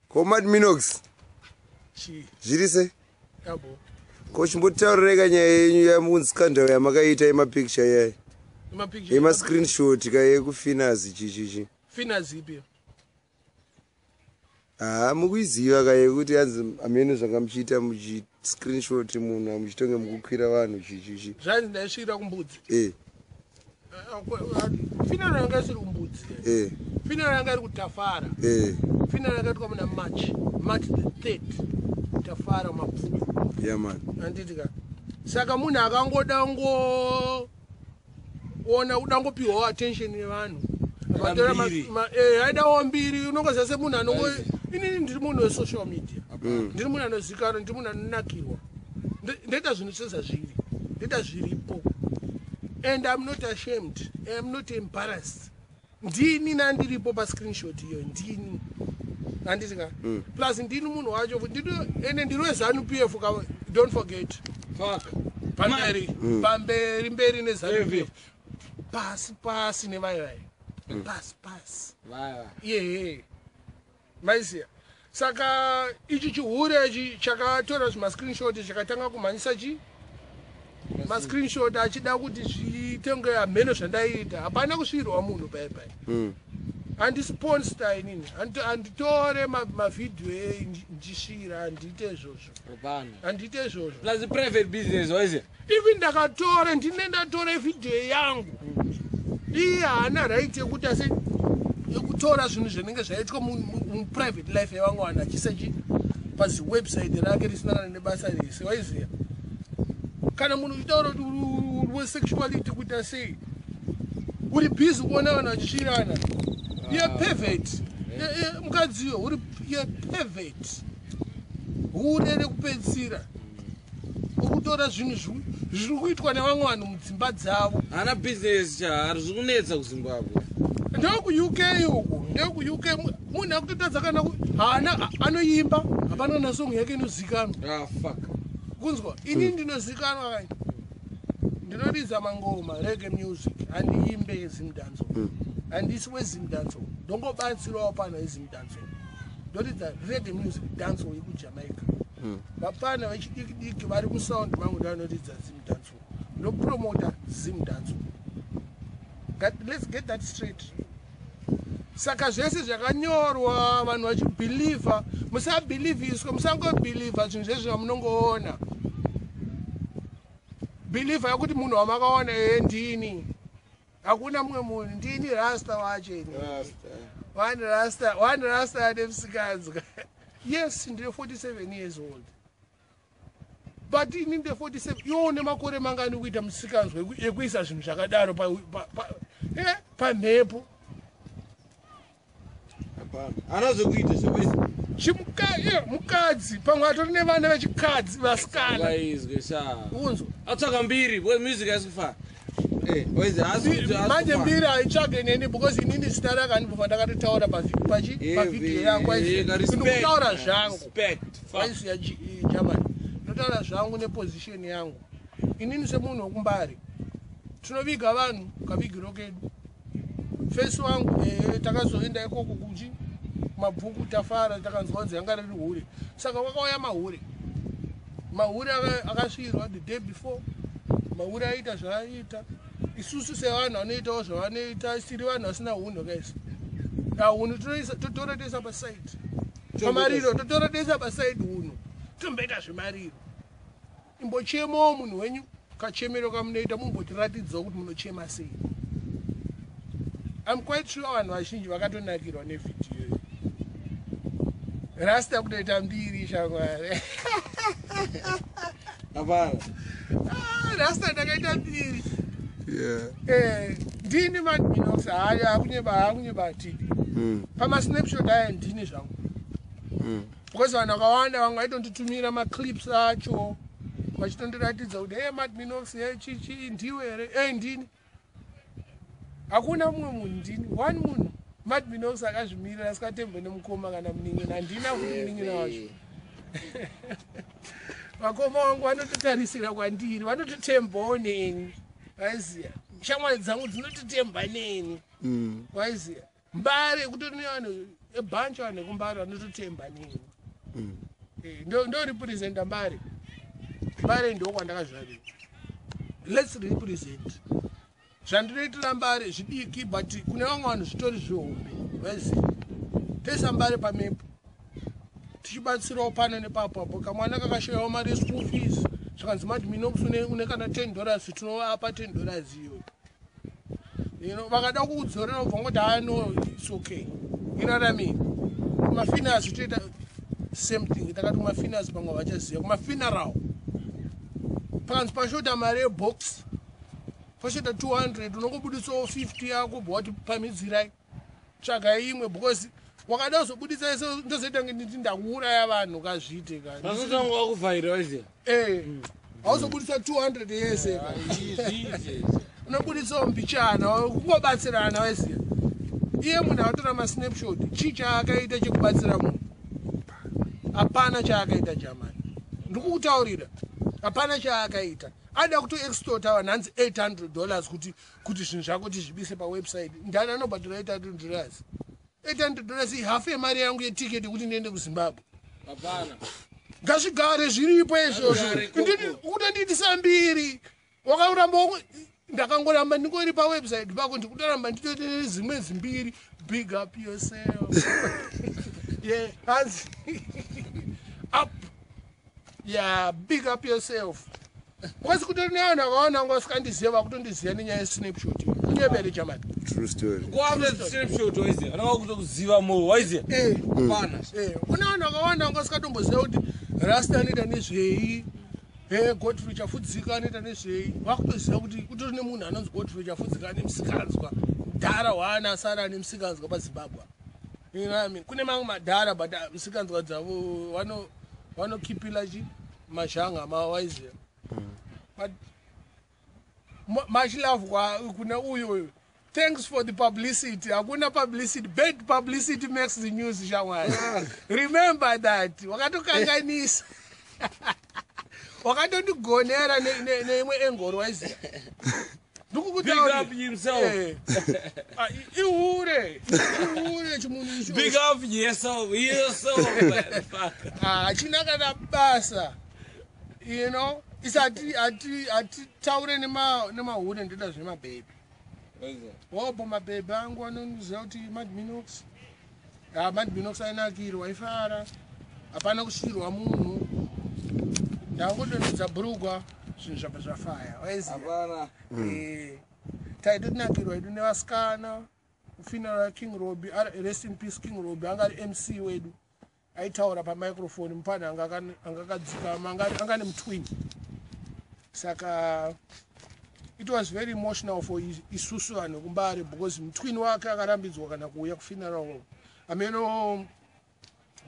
Komad Minox. Zvirise? Yabo. Ko chimbotaurira kanyaya yenyu yamunskandal yamakaita yemapicture yayi. Yemapicture. Yema screenshot kaye kuFinaz chichichi. Finaz ipi? Mukuiziva kaye kuti anzi amene zvangamuchiita muchi screenshot munhu amuchitonge mukukwira vanhu chichichi. Zvanzi ndaisvira kumbudzi. Finaz yanga isiri kumbudzi. Finaz yanga iri kutafara. Finaz yanga iri kwamuna March the 3rd. Tafara mapfumo. Yeah man. Anditika. Saka munhu akangoda ona udangopiwa attention yevanhu. Haida mbiri unongoza semunhu anongo inini ndiri munhu wesocial media. Ndiri munhu anozikanwa, ndiri munhu anonakirwa. Ndoita zvinhu sezvazviri. Ndoita zviripo. And I'm not ashamed. I'm not embarrassed. Ndini nandiripo pa screenshot iyo ndini. Anditika. Plus ndini munhu wacho ende ndiri weZanu PF don't forget. Fuck. Pamberi neZanu PF. Pasi nevai. Pasi. Yeah. Maizia. Saka ichi chihure chakatora zvima screenshot chakatanga kumhanyisa ma screenshot achida kuti zvitenge ameno zvandaita. Hapana kusvirwa munhu pai. Handisponsored inini. Handitore mavideo ndishira handite izvozvo. Handite izvozvo. Plus private business waise. Even ndakatora ndatora video yangu. Hana right yekuti ase yekutora zvinhu zvinenge zvaiitwa mu private life yavangu vanhu achisechi pazi website rake risina nebasa rese waiziya. Kana munhu uchitaura kuti sexuality kuti asei uri busy kuona vanhu vachisvirana. You're pervert. Mukadziyo you're pervert. Urere kupedzisira. Ukutora zvinhu zviri kuitwa nevamwe vanhu mudzimba dzavo. Hana business chari zvikunetsa kuZimbabwe. Ndiko ku-UK uko. Ndiko ku-UK munhu akutotadza kana hana anoimba hapana nasong yake inozikanwa. Fuck. Kunzwa ini ndinozikanwa kani. Ndinoridza mangoma reggae music handiimbe zimdanzo. Handisi wezimdanzo. Ndongobatsirawo pana wezimdanzo. Ndoridza reggae music dance yekuJamaica. Vapana vechidiki vari kusound mangu ndanoridza zimdanzo. No promoter zimdanzo. Let's get that straight. Saka zvese zvakanyorwa vanhu vachibhilivha musabhilivhiswa musangobhilivha zvinhu zvese zvamunongoona. Bhilivha yokuti munhu wamakaona ndini. Hakuna mumwe munhu ndini rasta wacho. One rasta ane msikadzi. Yes, ndine 47 years old. But ini ndine 47 yone makore mangani kuita musikanzwe ekuisa zvinhu zvakadaro pamhepo. Anozokuita zvekuisa. Mukadzi pamwe atori nevana vechikadzi vasikana. Vaizwe sha. Unzwa. Atsvaka mbiri we music yasikufana. Manje mbiri haitsvage neni because inini zita rake handibva ndakatotaura pavideo yangu. Ndinotaura zvangu. Waisiya Germany. Ndinotaura zvangu neposition yangu. Inini semunhu wekumbari. Tinoviga vanhu kavigiro kedu. Face wangu takazoenda ikoko kuchi mabhuku tafara takanzwa kuti yanga riri hure. Saka wakauya mahure akasvirwa the day before. Mahure aita zvaaita. Isusu sevanhu vanoitawo zvavanoita siri vanhu vasina hunhu guys. Hunhu totora toisa paside. Pamariro totora toisa paside hunhu. Tomboita zvemariro. Imbochemawo munhu wenyu kachemero kamunoita mumbotiratidzawo kuti munochema sei. I'm quite sure vanhu vazhinji vakatonakirwa nevideo iyi. Rasta kutoita mbiri shamwari. Hapana. Rasta ndakaita mbiri. Ndini Minox hakunyebati. Pama snapshot aya ndini zvangu. Because vanhu vakawanda vamwe vaitonditumira maclips acho vachitondiratidza kuti Minox chichi ndiwe here. Ndini. Hakuna mumwe munhu ndini. One munhu. Minox akazvimirira asikatembe nemukoma kana munin'ina. Handina kuti munin'ina wacho. Vakoma vangu vanototarisira kwandiri. Vanototembawo neni. Waiziya. Shamwari dzangu dzinototemba neni. Waiziya. Mbare kutori nevanhu ebhanchi vanhu vekumbari vanototemba neni ndo representa Mbare ndo kwandakazvarira. Let's represent zvandinoitira Mbare zvidiki, but kune vamwe vanhu zvitori zvihombe vaziva. Toisa Mbare pamepo tichibatsirawo pano nepapo apo. Kamwana kakashayawo mari yeschool fees zvakanzi Madminox une kana $10 tinovapa $10 iyo. Vakada kukudzorera ubva ngoti no, it's okay. You know what I mean? Kumafinas toita same thing. Takati kumafinas pamwe vachaziva. Kumafuneral pakanzi pashota mari yebox, pashota 200, unongobuditsawo 50 yako bwati pamidzirai tsvagai imwe, because wakada kuzobuditsa ese ndozoita ngeti ndakuuraya vanhu kazviite kani. Vasotanga wakuvhaira waziya. Hauzobuditsa 200 yese unobuditsawo mbichana kungobatsirana waziya. Iye munhu akatora masnapshot, chii chaakaita chekubatsira munhu? Hapana chaakaita jamani, ndikukutaurira hapana chaakaita. Ada kutoextorta vanhu hanzi $800 kuti zvinhu zvako tizvibise pawebsite. Ndani anobhadhira $800? $800 ihafu yemari yangu yetiketi kuti ndiende kuZimbabwe. Hapana. Ngazvigare zviripo izvozvo. Kutonditisa mbiri wakauramba ndakangoramba ndingori pawebsite pako ndikutoramba nditoite zimwe zimbiri. Big up yourself. Yeah, hands up. Yeah, big up yourself. Because kutori nevanhu vakaona ngosikandiziva kutondiziva nenyaya yesnapshot. Kunyebere chamani. True story. Kuambe snapshot waziya. Ananga kutokuziva mo waziya. Hapana. Kuna vanhu vakaona ngosikandomboziva kuti Rasta anoita nezvei. Godfrey Chafudzika anoita nezvei. Vakutoziva kuti kutori nemunhu anonzi Godfrey Chafudzika ane musikanzwa. Mudhara waana asara ane musikanzwa paZimbabwe. You know what I mean? Kune mamwe madhara but musikanzwa dzavo vanokipila mashanga mawaziya. But much love kuna uyu. Thanks for the publicity. Hakuna publicity. Bad publicity makes the news, shawani. Remember that. Wakatokanganisa. Wakatogonera neimwe engoro waziya. Big up himself. Ihure chimunhu icho. Big up yourself. Achina kana basa. You know, isati taure nemahure ndida zvemabhebhi. Wopo mabhebhi angu anoniziva kuti Madminox. Madminox ainakirwa waifara. Hapana kushirwa munhu. Ndangodonedza burugwa zvinhu zvabva zvafaya. Waziya? Hapana. Taidotinakirwa idu nevasikana. Kufuneral King Robbie, rest in peace King Robbie, anga ari MC wedu. Aitaura pamicrophone mupana angakadzikama anga nemutwin. Saka it was very emotional for isusu vanhu kumbari because mutwin wake akarambidzwa kana kuuya kufuneral. Ameno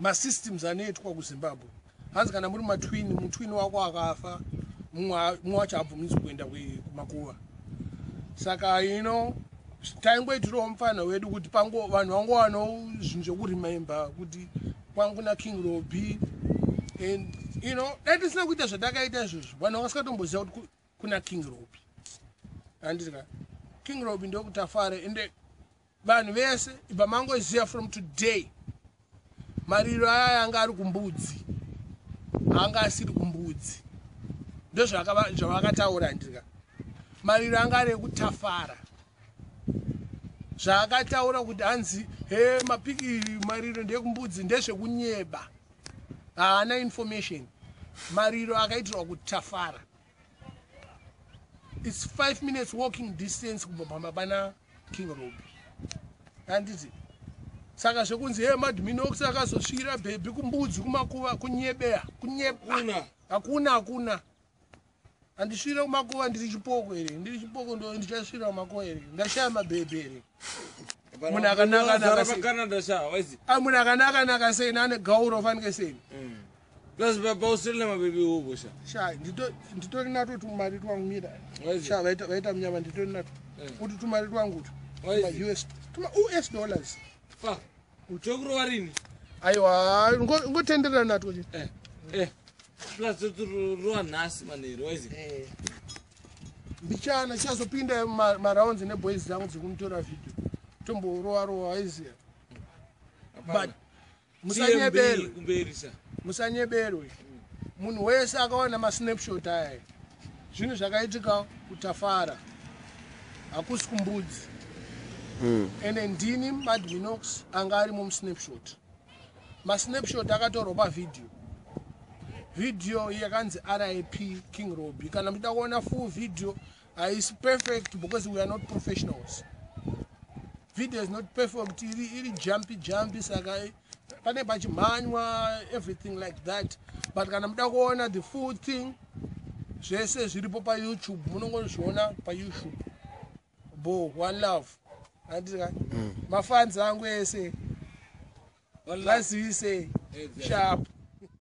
masystems anoitwa kuZimbabwe. Hanzi kana muri mutwin wako akafa, mumwe wacho abvumidzwi kuenda kumakuva. Saka taingoitirawo mufana wedu kuti vanhu vangowanawo zvinhu zvekuremember kuti kwanguna King Robbie. And dai tisina kuita zvatakaita izvozvo vanhu vakasingatomboziva kuti kuna King Robbie. Handika King Robbie ndokuti afare ende vanhu vese ibva mangoziva from today mariro aya anga ari kumbudzi anga asiri kumbudzi. Ndozvavakataura handika mariro anga ari ekutafara. Zvakataura kuti hanzi mapikiri mariro ndekumbudzi ndezvekunyeba. Haana information. Mariro akaitirwa kutafara. It's 5 minutes walking distance kubva pana King Robbie. Handiti. Saka zvekunzi Madminox akazosvira bhebhi kumbudzi kumakuva kunyebeya. Kunyeba. Hakuna. Andisvira kumakuva ndiri chipoko here. Ndiri chipoko ndo ndichasvira kumakuva here. Ndashaya mabhebhi here. Munhu akanaka sei nane gauro fanike sei. Plus baba usile mabhebhi huko sha. Sha nditori nato tumari twangumira. Sha vaita mnyama nditori nato. Kuti tumari twangu US US dollars. Fa. Uchokuru warini? Aiwa ngotenderana nato je. Plus turuwa nasi manero wazi. Mbichana chazopinda marounds neboys zangu dzikumutora video. Tomborowa iziya. but musanyeberwe munhu wese akaona masnapshot aya zvinhu zvakaitika kutafara hakusi kumbudzi ende ndini Madminox anga arimo musnapshot. Masnapshot akatorwa pavidhio yakanzi RIP King Robbie. Kana muda kuona full video is perfect because we are not professionals. Video is not perfect, iri jumpy saka pane pachimanywa everything like that, but kana muda kuona the full thing zvese zviripo pa YouTube munongozviona pa YouTube. Bo one love andika mafans angu ese lazise sharp